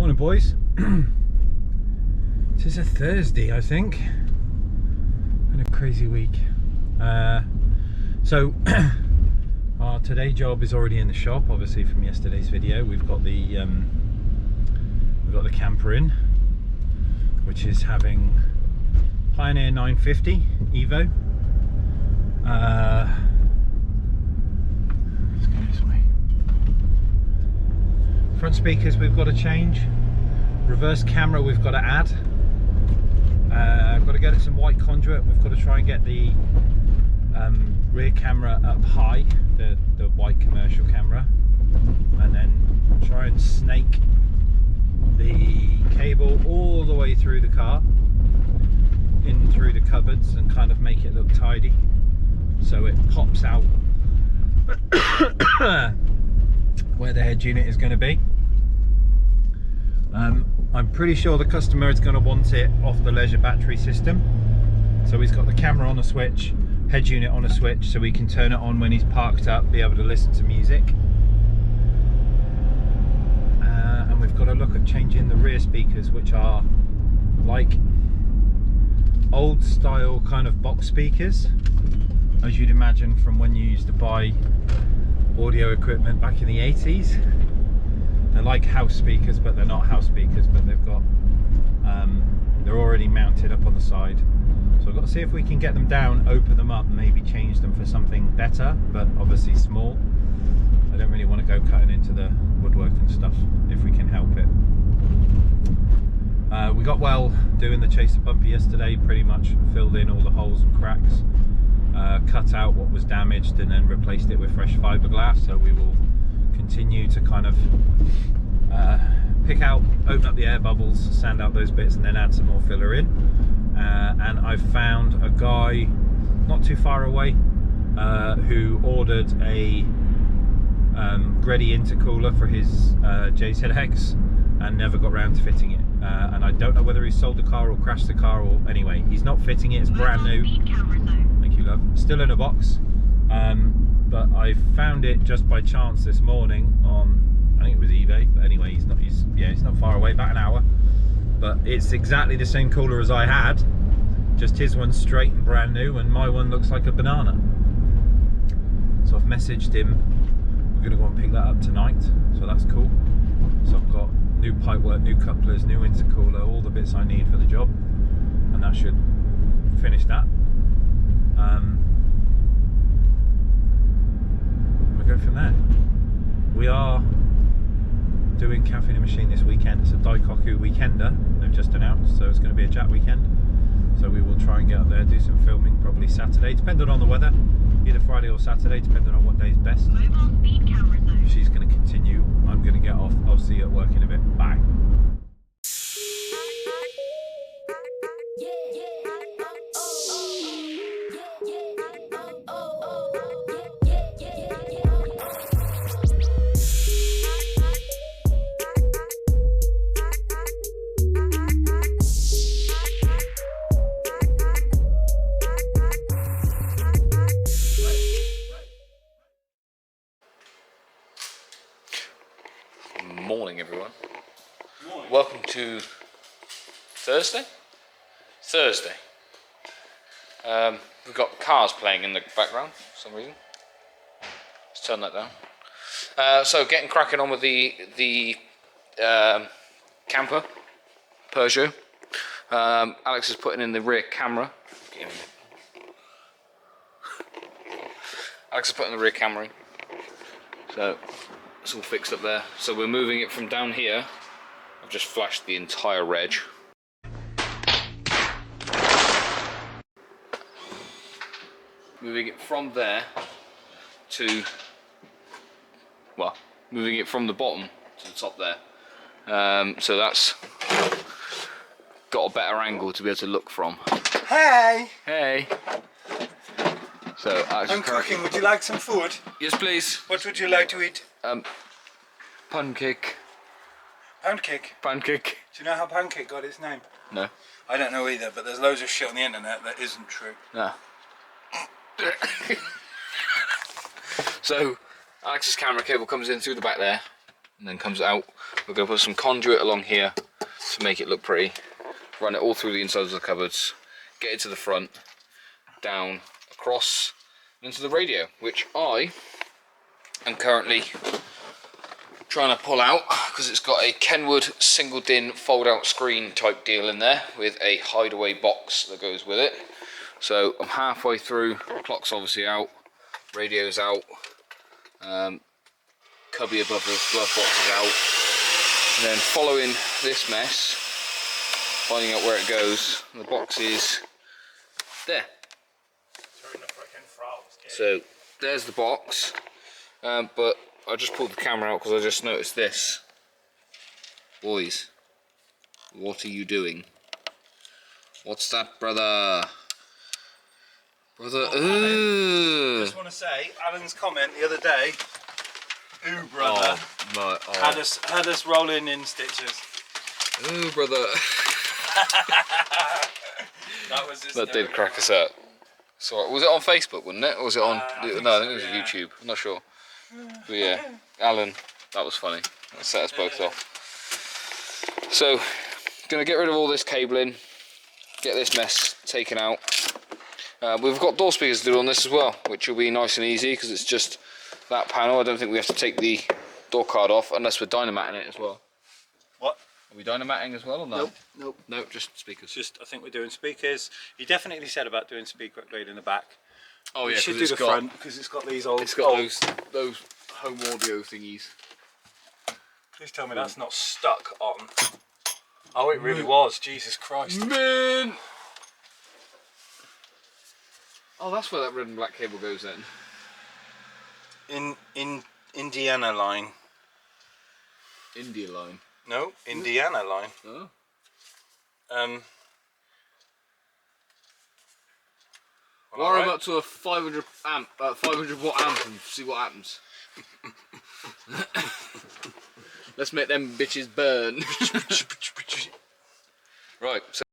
Morning, boys. It is a Thursday, I think. Been a crazy week. So our today job is already in the shop. Obviously, from yesterday's video, we've got the camper in, which is having Pioneer 950 Evo. Let's go this way. Front speakers we've got to change. Reverse camera we've got to add. I've got to get it some white conduit. We've got to try and get the rear camera up high, the white commercial camera, and then try and snake the cable all the way through the car, in through the cupboards, and kind of make it look tidy so it pops out where the head unit is going to be. I'm pretty sure the customer is going to want it off the leisure battery system, so he's got the camera on a switch, head unit on a switch, so we can turn it on when he's parked up, be able to listen to music. And we've got to look at changing the rear speakers, which are like old style kind of box speakers, as you'd imagine from when you used to buy audio equipment back in the 80s. They're like house speakers, but they're not house speakers, but they've got they're already mounted up on the side. So I've got to see if we can get them down, open them up, maybe change them for something better, but obviously small. I don't really want to go cutting into the woodwork and stuff if we can help it. We got well doing the chaser bumper yesterday, pretty much filled in all the holes and cracks, cut out what was damaged, and then replaced it with fresh fiberglass. So we will continue to kind of pick out, open up the air bubbles, sand out those bits, and then add some more filler in. And I've found a guy not too far away who ordered a Gredi intercooler for his JZX and never got round to fitting it. And I don't know whether he sold the car or crashed the car, or anyway, he's not fitting it. It's brand new. Thank you, love. Still in a box. But I found it just by chance this morning on, I think it was eBay, but anyway, he's not far away, about an hour. But it's exactly the same cooler as I had, just his one's straight and brand new, and my one looks like a banana. So I've messaged him. We're gonna go and pick that up tonight, so that's cool. So I've got new pipework, new couplers, new intercooler, all the bits I need for the job, and that should finish that. Go from there. We are doing Cafe in a Machine this weekend. It's a Daikoku weekender, they've just announced, so it's going to be a Jap weekend. So we will try and get up there, do some filming, probably Saturday, depending on the weather, either Friday or Saturday, depending on what day is best. She's going to continue, I'm going to get off. I'll see you at work in a bit. Bye. Morning, everyone. Morning. Welcome to Thursday. We've got cars playing in the background for some reason. Let's turn that down. So getting cracking on with the camper Peugeot. Alex is putting in the rear camera. Alex is putting the rear camera in. So it's all fixed up there. So we're moving it from down here. I've just flashed the entire reg. Moving it from there to, well, moving it from the bottom to the top there. So that's got a better angle to be able to look from. Hey! Hey! So I'm cooking. Would you like some food? Yes, please. What would you like to eat? Pancake. Pancake. Pancake. Do you know how pancake got its name? No. I don't know either, but there's loads of shit on the internet that isn't true. No. So Alex's camera cable comes in through the back there, and then comes out. We're going to put some conduit along here to make it look pretty. Run it all through the insides of the cupboards, get it to the front, down, across, and into the radio, which I am currently trying to pull out because it's got a Kenwood single DIN fold out screen type deal in there with a hideaway box that goes with it. So I'm halfway through, clock's obviously out, radio's out, cubby above the glove box is out, and then following this mess, finding out where it goes, and the box is there. So there's the box, but I just pulled the camera out because I just noticed this. Boys, what are you doing? What's that, brother? Brother, I just want to say, Alan's comment the other day, ooh brother, had us rolling in stitches. Ooh, brother. That was That did crack us up. So was it on Facebook, wasn't it? Or was it on? No, I think it was YouTube. I'm not sure. But yeah, Alan, that was funny. That set us both off. So, gonna get rid of all this cabling, get this mess taken out. We've got door speakers to do on this as well, which will be nice and easy because it's just that panel. I don't think we have to take the door card off unless we're dynamating it as well. What? Are we dynamating as well or no? Nope. Nope, just speakers. Just, I think we're doing speakers. He definitely said about doing speaker upgrade in the back. Oh yeah, we should do the front because it's got these old. It's got those home audio thingies. Please tell me that's not stuck on. Oh, it really was. Jesus Christ. Man. Oh, that's where that red and black cable goes then. In Indiana line. India line. No, Indiana line. Oh. Wire them up to a 500 watt amp and see what happens. Let's make them bitches burn. Right. So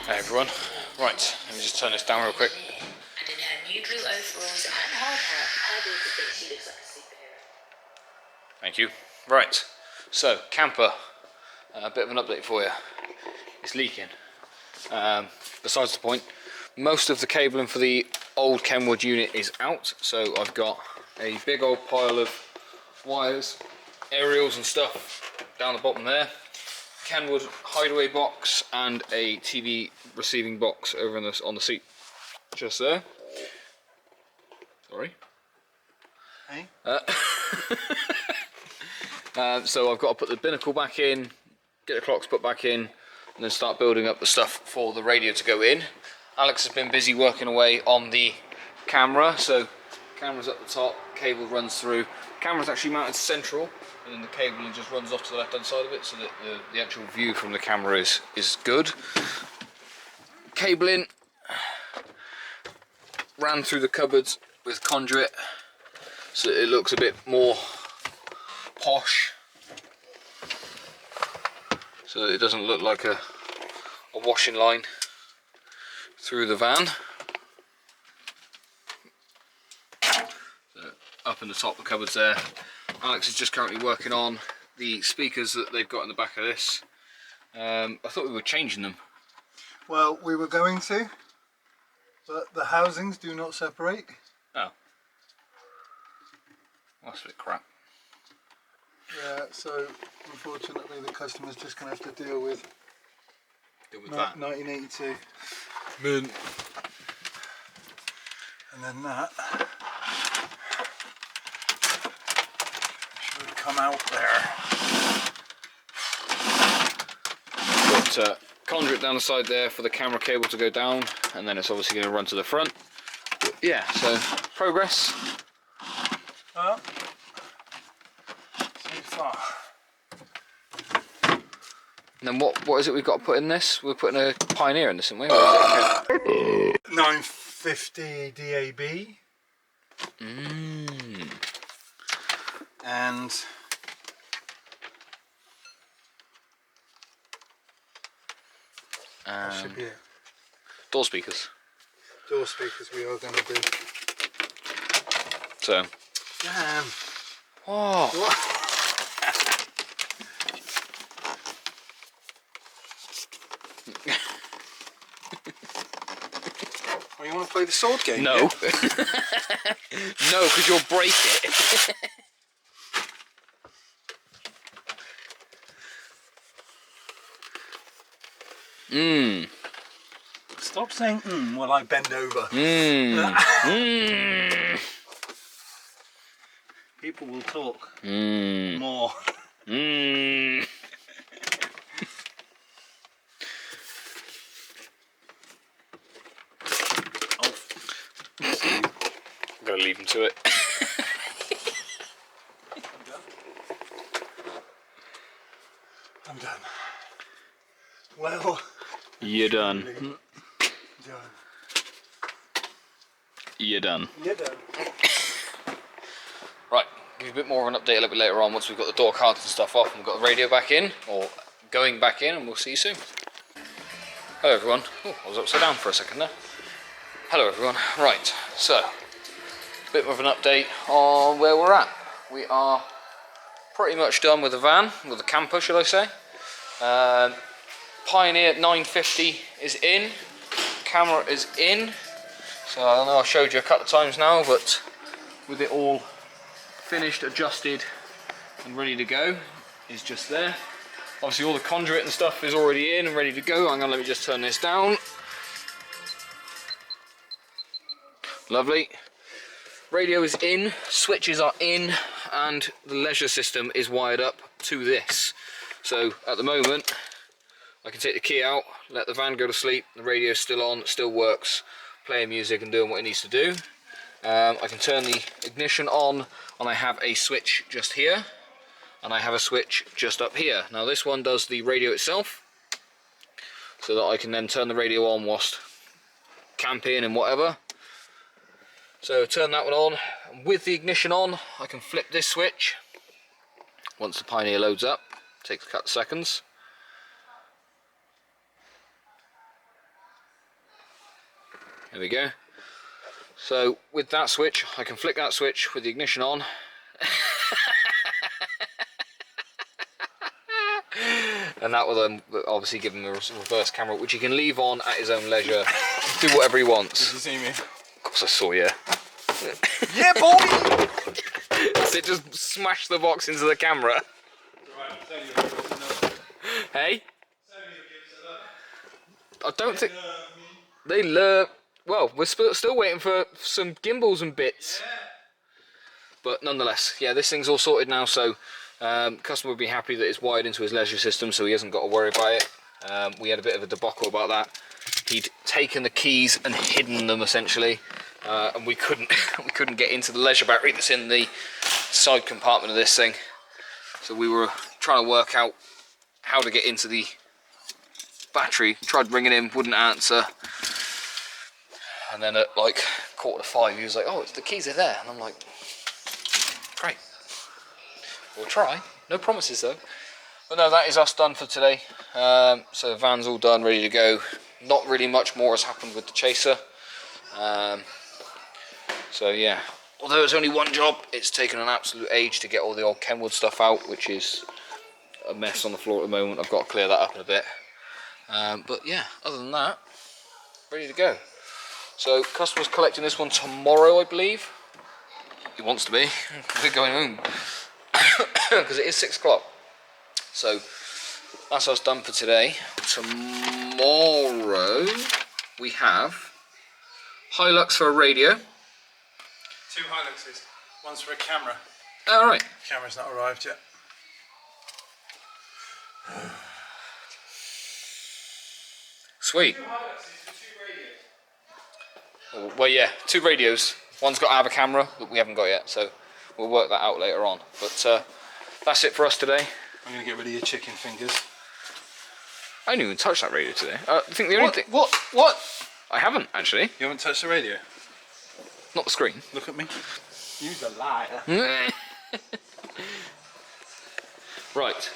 Hey everyone, right, let me just turn this down real quick. And in her new blue overalls and hard hat, Abby thinks she looks like a superhero. Thank you. Right, so camper, a bit of an update for you. It's leaking. Besides the point, most of the cabling for the old Kenwood unit is out, so I've got a big old pile of wires, aerials and stuff down the bottom there. Kenwood hideaway box and a TV receiving box over on the seat just there. Sorry. Hey. So I've got to put the binnacle back in, get the clocks put back in, and then start building up the stuff for the radio to go in. Alex has been busy working away on the camera, so camera's at the top, cable runs through. Camera's actually mounted central, and then the cable just runs off to the left hand side of it, so that the actual view from the camera is good. Cabling ran through the cupboards with conduit, so it looks a bit more posh, so it doesn't look like a washing line through the van. So up in the top of the cupboards there. Alex is just currently working on the speakers that they've got in the back of this. I thought we were changing them. Well, we were going to, but the housings do not separate. Oh. That's a bit crap. Yeah, so unfortunately the customer's just going to have to deal with that. 1982. Man. And then that should come out there. Got conduit down the side there for the camera cable to go down, and then it's obviously going to run to the front. But yeah, so progress. Well, so far. And then what is it we've got to put in this? We're putting a Pioneer in this, aren't we? Or is it 950 DAB. And that should be it. Door speakers. Door speakers we are going to do. So. Damn. Oh. Oh, you want to play the sword game? No. No, because you'll break it. Stop saying while I bend over. People will talk more. I'm going to leave him to it. I'm done. Well, You're done. done. You're done. You're done. Right, give you a bit more of an update a little bit later on once we've got the door cards and stuff off and we've got the radio back in, or going back in, and we'll see you soon. Hello everyone. Oh, I was upside down for a second there. Hello everyone. Right, so, a bit more of an update on where we're at. We are pretty much done with the van, with the camper shall I say. Pioneer 950 is in, camera is in, so I know I showed you a couple of times now, but with it all finished, adjusted and ready to go is just there. Obviously all the conduit and stuff is already in and ready to go. Hang on, let me just turn this down. Lovely. Radio is in, switches are in, and the leisure system is wired up to this. So at the moment I can take the key out, let the van go to sleep, the radio's still on, it still works, playing music and doing what it needs to do. I can turn the ignition on, and I have a switch just here, and I have a switch just up here. Now this one does the radio itself, so that I can then turn the radio on whilst camping and whatever. So turn that one on, and with the ignition on I can flip this switch once the Pioneer loads up. Takes a couple of seconds. There we go. So with that switch, I can flick that switch with the ignition on. And that will then obviously give him a reverse camera, which he can leave on at his own leisure, do whatever he wants. Did you see me? Of course I saw you. Yeah, boy! So just smash the box into the camera. Hey? I don't think they learn. Well, we're still waiting for some gimbals and bits. But nonetheless, yeah, this thing's all sorted now, so Customer would be happy that it's wired into his leisure system, so he hasn't got to worry about it. We had a bit of a debacle about that. He'd taken the keys and hidden them essentially, and we couldn't we couldn't get into the leisure battery that's in the side compartment of this thing. So we were trying to work out how to get into the battery. Tried ringing him, wouldn't answer. And then at like 4:45, he was like, "Oh, the keys are there," and I'm like, "Great, we'll try. No promises though." But no, that is us done for today. So the van's all done, ready to go. Not really much more has happened with the Chaser. So yeah, although it's only one job, it's taken an absolute age to get all the old Kenwood stuff out, which is a mess on the floor at the moment. I've got to clear that up in a bit. But yeah, other than that, ready to go. So customer's collecting this one tomorrow, I believe. He wants to be. We're going home because it is 6 o'clock. So that's us done for today. Tomorrow we have Hilux for a radio. 2 Hiluxes, one's for a camera. All right. Camera's not arrived yet. Sweet. 2 Hiluxes for 2 radios. Well, yeah, 2 radios. One's got to have a camera that we haven't got yet, so we'll work that out later on. But that's it for us today. I'm going to get rid of your chicken fingers. I didn't even touch that radio today. I think the only thing... What? I haven't, actually. You haven't touched the radio? Not the screen. Look at me. You're a liar. Right.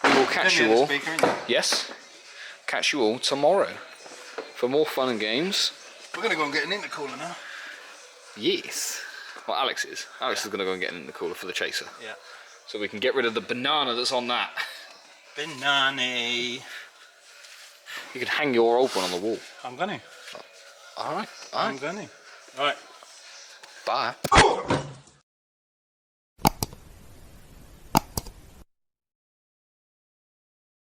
We will catch you all... Speaker, isn't it? Yes. Catch you all tomorrow for more fun and games. We're going to go and get an intercooler now. Yes. Well, Alex is. Alex is going to go and get in the cooler for the Chaser. Yeah. So we can get rid of the banana that's on that. Banana. You can hang your old one on the wall. I'm going to. Alright. I'm going to. Right. Bye.